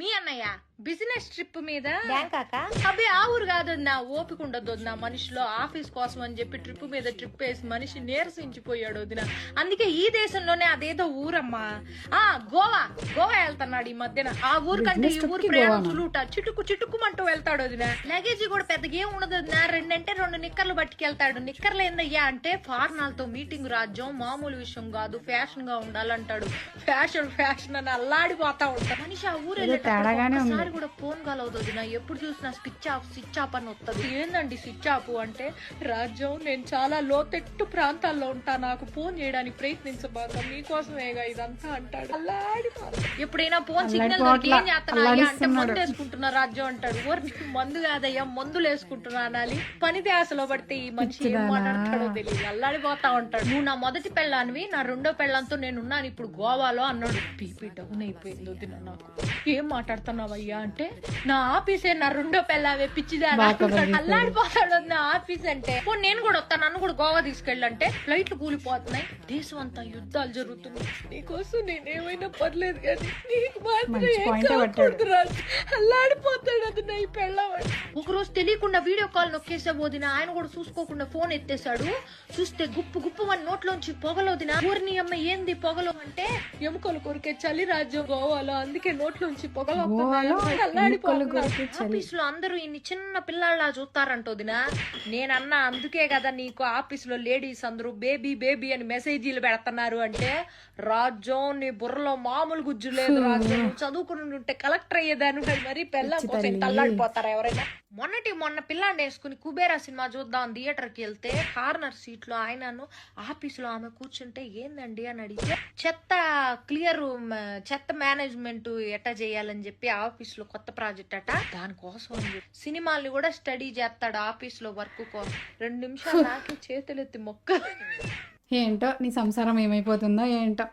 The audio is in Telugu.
మీ అన్నయ్య బిజినెస్ ట్రిప్ మీద బ్యాంకాక అబ్బే ఆ ఊరు కాదు నా ఓపిక ఉండదు వదిన మనిషిలో ఆఫీస్ కోసం అని చెప్పి ట్రిప్ మీద ట్రిప్ వేసి మనిషి నీరసించిపోయాడు వదిన. అందుకే ఈ దేశంలోనే అదేదో ఊరమ్మా గోవా వెళ్తున్నాడు ఈ మధ్యన. ఆ ఊరు కంటే ఈ ఊరు ప్రయాణం సులుట చిటుకు చిటుకుమంటూ వెళ్తాడు వదిన. లగేజీ కూడా పెద్దగా ఏం ఉండదు వదిన. రెండు నిక్కర్లు పట్టుకెళ్తాడు. నిక్కర్లు ఏందయ్యా అంటే ఫారినర్లతో మీటింగ్ రాజ్యం మామూలు విషయం కాదు, ఫ్యాషన్ గా ఉండాలంటాడు. ఫ్యాషన్ అని అల్లాడిపోతా ఉంటాడు మనిషి. ఆ ఊరు వెళ్ళేటప్పుడు కూడా ఫోన్ కాల్ అవుతుంది నా. ఎప్పుడు చూసినా స్విచ్ ఆఫ్ అని వస్తుంది. ఏందండి స్విచ్ ఆఫ్ అంటే, రాజ్యం నేను చాలా లోతెట్టు ప్రాంతాల్లో ఉంటా, నాకు ఫోన్ చేయడానికి ప్రయత్నించబాక, మీకోసమేగా ఇదంతా అంటాడు. ఎప్పుడైనా ఫోన్ సిగ్నల్ ఏం చేస్తున్నా అంటే మందు వేసుకుంటున్నా రాజ్యం అంటాడు. మందు కాదయ్యా మందులు వేసుకుంటున్నా అనాలి. పని ధ్యాసలో పడితే ఈ మనిషి ఏం మాట్లాడతాడో తెలియదు, అల్లాడిపోతా ఉంటాడు. నువ్వు నా మొదటి పెళ్ళానివి, నా రెండో పెళ్ళంతో నేనున్నాను ఇప్పుడు గోవాలో అన్నాడు. బీపీ డౌన్ అయిపోయింది వదిన నాకు. ఏం మాట్లాడుతున్నావయ్యా అంటే, నా ఆఫీసే నా రెండో పెళ్ళావే పిచ్చిదా అల్లాడిపోతాడు నా ఆఫీస్ అంటే. నేను కూడా వస్తాను, నన్ను కూడా గోవా తీసుకెళ్ళంటే ఫ్లైట్లు కూలిపోతున్నాయి, దేశం అంతా యుద్ధాలు జరుగుతున్నాయి, నీకోసం నేనేమైనా పర్లేదు కానీ నీకు మాత్రం అల్లాడిపోతాడు అది నా పెళ్ళామని. ఒకరోజు తెలియకుండా వీడియో కాల్ నొక్కేసే పోదిన. ఆయన కూడా చూసుకోకుండా ఫోన్ ఎత్తేసాడు. చూస్తే గుప్పు అని నోట్లోంచి పొగలోదిన. ఊరిని అమ్మ ఏంది పొగలు అంటే, ఎముకలు కొరికే చలి రాజ్యం గోవాలో, అందుకే నోట్లోంచి పొగలు. ఆఫీస్ లో అందరూ ఇన్ని చిన్న పిల్లల్లా చూస్తారంటోదినా. నేనన్నా అందుకే కదా నీకు ఆఫీస్ లో లేడీస్ అందరూ బేబీ అని మెసేజీలు పెడుతున్నారు అంటే, రాజ్యం నీ బుర్రలో మామూలు గుజ్జు లేదు రాజ్యం, చదువుకుని ఉంటే కలెక్టర్ అయ్యేదాన్ని మరి పెళ్ళం కోసం తల్లాడిపోతారా ఎవరైనా. మొన్న పిల్లాన్ని వేసుకుని కుబేరా సినిమా చూద్దాం థియేటర్ కి వెళ్తే కార్నర్ సీట్ లో ఆయనను ఆఫీస్ లో ఆమె కూర్చుంటే, ఏందండి అని అడిగితే, చెత్త మేనేజ్మెంట్ ఎట్టా చేయాలని చెప్పి ఆఫీస్ లో కొత్త ప్రాజెక్ట్ అట, దానికోసం సినిమాల్ని కూడా స్టడీ చేస్తాడు ఆఫీస్ లో వర్క్ కోసం. 2 నిమిషాలు నాకే చేతులెత్తి మొక్కలు. ఏంటో నీ సంసారం ఏమైపోతుందో ఏంటో.